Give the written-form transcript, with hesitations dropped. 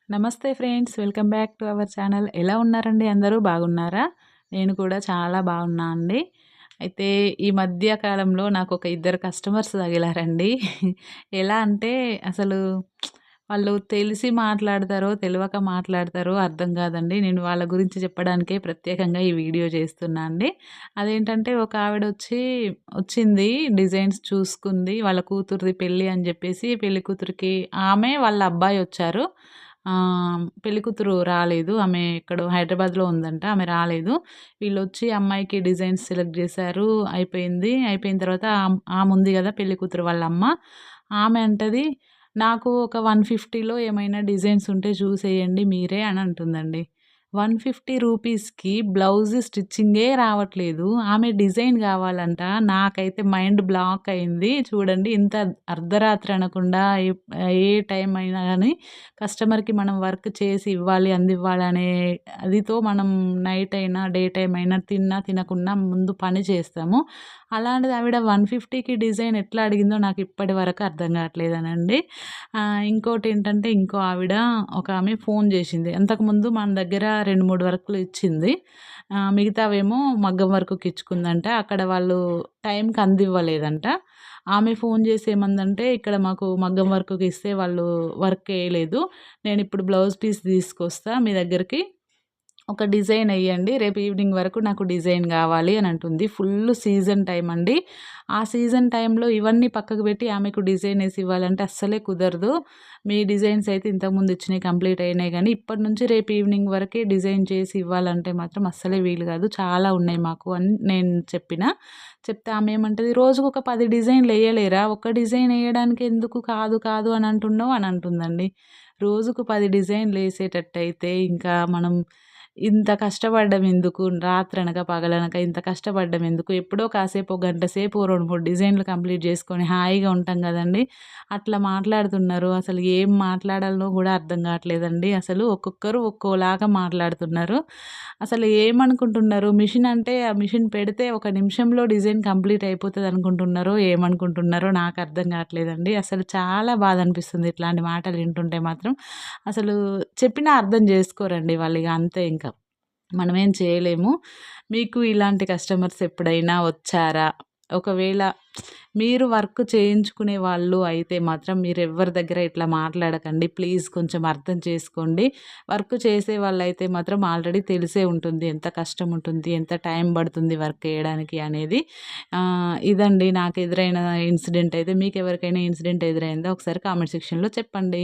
నమస్తే friends. Welcome back to our channel. ఎలా ఉన్నారండి అందరూ? బాగున్నారా? నేను కూడా చాలా బాగున్నా అండి. అయితే ఈ మధ్య కాలంలో నాకొక ఇద్దరు కస్టమర్స్ తగిలారండి. ఎలా అంటే అసలు వాళ్ళు తెలిసి మాట్లాడతారో, తెలవక మాట్లాడతారో అర్థం కాదండి. నేను వాళ్ళ గురించి చెప్పడానికే ప్రత్యేకంగా ఈ వీడియో చేస్తున్నా అండి. అదేంటంటే ఒక వచ్చింది, డిజైన్స్ చూసుకుంది. వాళ్ళ కూతురిది పెళ్లి అని చెప్పేసి పెళ్లి కూతురికి ఆమె, వాళ్ళ అబ్బాయి వచ్చారు. పెళ్ళికూతురు రాలేదు. ఆమె ఎక్కడో హైదరాబాద్‌లో ఉందంట. ఆమె రాలేదు. వీళ్ళొచ్చి అమ్మాయికి డిజైన్స్ సెలెక్ట్ జేశారు. అయిపోయింది. అయిపోయిన తర్వాత ఆముంది గదా! పెళ్ళికూతురు వాళ్ళ అమ్మ. ఆమె అంటది, "నాకు ఒక 150లో ఏమైనా డిజైన్స్ ఉంటే చూసేయండి మీరే" అని అంటుందండి. 150 రూపీస్‌కి బ్లౌజ్ స్టిచ్చింగే రావట్లేదు. ఆమె డిజైన్ గావాలంట. నాకైతే మైండ్ బ్లాక్ అయింది. చూడండి ఇంత అర్ధరాత్రి అనకుండా ఏ టైం అయినా గానీ కస్టమర్‌కి మనం వర్క్ చేసి ఇవ్వాలి, అందివ్వాలనే అదితో మనం నైట్ అయినా, డే టైమ్ అయినా తిన్నా, తినకున్నా ముందు పని చేస్తాము. అలాంటిది ఆవిడ 150కి డిజైన్ ఎట్లా అడిగిందో నాకు ఇప్పటి వరకు అర్థం కావట్లేదనండి. ఇంకోటేంటంటే ఇంకో ఆవిడ ఒక ఆమె ఫోన్ జేసింది. అంతకుముందు మన దగ్గర 2, 3 వర్కులు ఇచ్చింది. మిగతావేమో మగ్గం వర్కుకి ఇచ్చుకుందంట. అక్కడ వాళ్ళు టైంకి అందివ్వలేదంట. ఆమె ఫోన్ జేసి ఏమందంటే, "ఇక్కడ మాకు మగ్గం వర్కుకి ఇస్తే వాళ్ళు వర్క్ ఎయలేదు. నేనిప్పుడు బ్లౌజ్ పీస్ తీసుకొస్తా మీ దగ్గరికి. ఒక డిజైన్ ఎయ్యండి. రేపు ఈవినింగ్ వరకు నాకు డిజైన్ గావాలి" అని అంటుంది. ఫుల్లు సీజన్ టైమ్ అండి. ఆ సీజన్ టైమ్‌లో ఇవన్నీ పక్కకు పెట్టి ఆమెకు డిజైన్ ఏసి ఇవ్వాలంటే అస్సలే కుదరదు. మీ డిజైన్స్ అయితే ఇంతకుముందు ఇచ్చినయి కంప్లీట్ అయినాయి గానీ, ఇప్పటి నుంచి రేపు ఈవినింగ్ వరకే డిజైన్ చేసి ఇవ్వాలంటే మాత్రం అస్సలే వీలు గాదు. చాలా ఉన్నాయి మాకు అని నేను చెప్పినా. చెప్తే ఆమె ఏమంటది, "రోజుకొక 10 డిజైన్‌లు ఎయ్యలేరా? ఒక్క డిజైన్ ఎయ్యడానికి ఎందుకు కాదు, కాదు అని అంటున్నావు" అని అంటుందండి. రోజుకు 10 డిజైన్‌లు ఎసేటట్టయితే ఇంకా మనం ఇంత కష్టపడ్డం ఎందుకు? రాత్రనక, పగలనక ఇంత కష్టపడ్డం ఎందుకు? ఎప్పుడో కాసేపు ఒక గంట సేపు ఓ 2, 3 డిజైన్‌లు కంప్లీట్ జేసుకొని హాయిగా ఉంటాం గదండీ! అట్లా మాట్లాడుతున్నారు. అసలు ఏం మాట్లాడాలనో గూడా అర్థం గావట్లేదండి. అసలు ఒక్కొక్కరు ఒక్కోలాగా మాట్లాడుతున్నారు. అసలు ఏమనుకుంటున్నారు? మిషన్ అంటే ఆ మిషన్ పెడితే ఒక నిమిషంలో డిజైన్ కంప్లీట్ అయిపోతదనుకుంటున్నారో, ఏమనుకుంటున్నారో నాకు అర్థం గావట్లేదండి. అసలు చాలా బాధ అనిపిస్తుంది ఇట్లాంటి మాటలు వింటుంటే మాత్రం. అసలు చెప్పినా అర్థం జేసుకోరండి వాళ్ళిగ అంతే ఇంక. మనమేం చేయలేము. మీకు ఇలాంటి కస్టమర్స్ ఎప్పుడైనా వచ్చారా? ఒకవేళ మీరు వర్క్ చేయించుకునే వాళ్ళు అయితే మాత్రం మీరెవ్వరి దగ్గర ఇట్లా మాట్లాడకండి. ప్లీజ్ కొంచెం అర్థం చేసుకోండి. వర్క్ చేసే వాళ్ళైతే మాత్రం ఆల్రెడీ తెలిసే ఉంటుంది. ఎంత కష్టం ఉంటుంది, ఎంత టైం పడుతుంది వర్క్ చేయడానికి అనేది. ఇదండి నాకు ఎదురైన ఇన్సిడెంట్ అయితే. మీకెవరికైనా ఇన్సిడెంట్ ఎదురైందా? ఒకసారి కామెంట్ సెక్షన్‌లో చెప్పండి.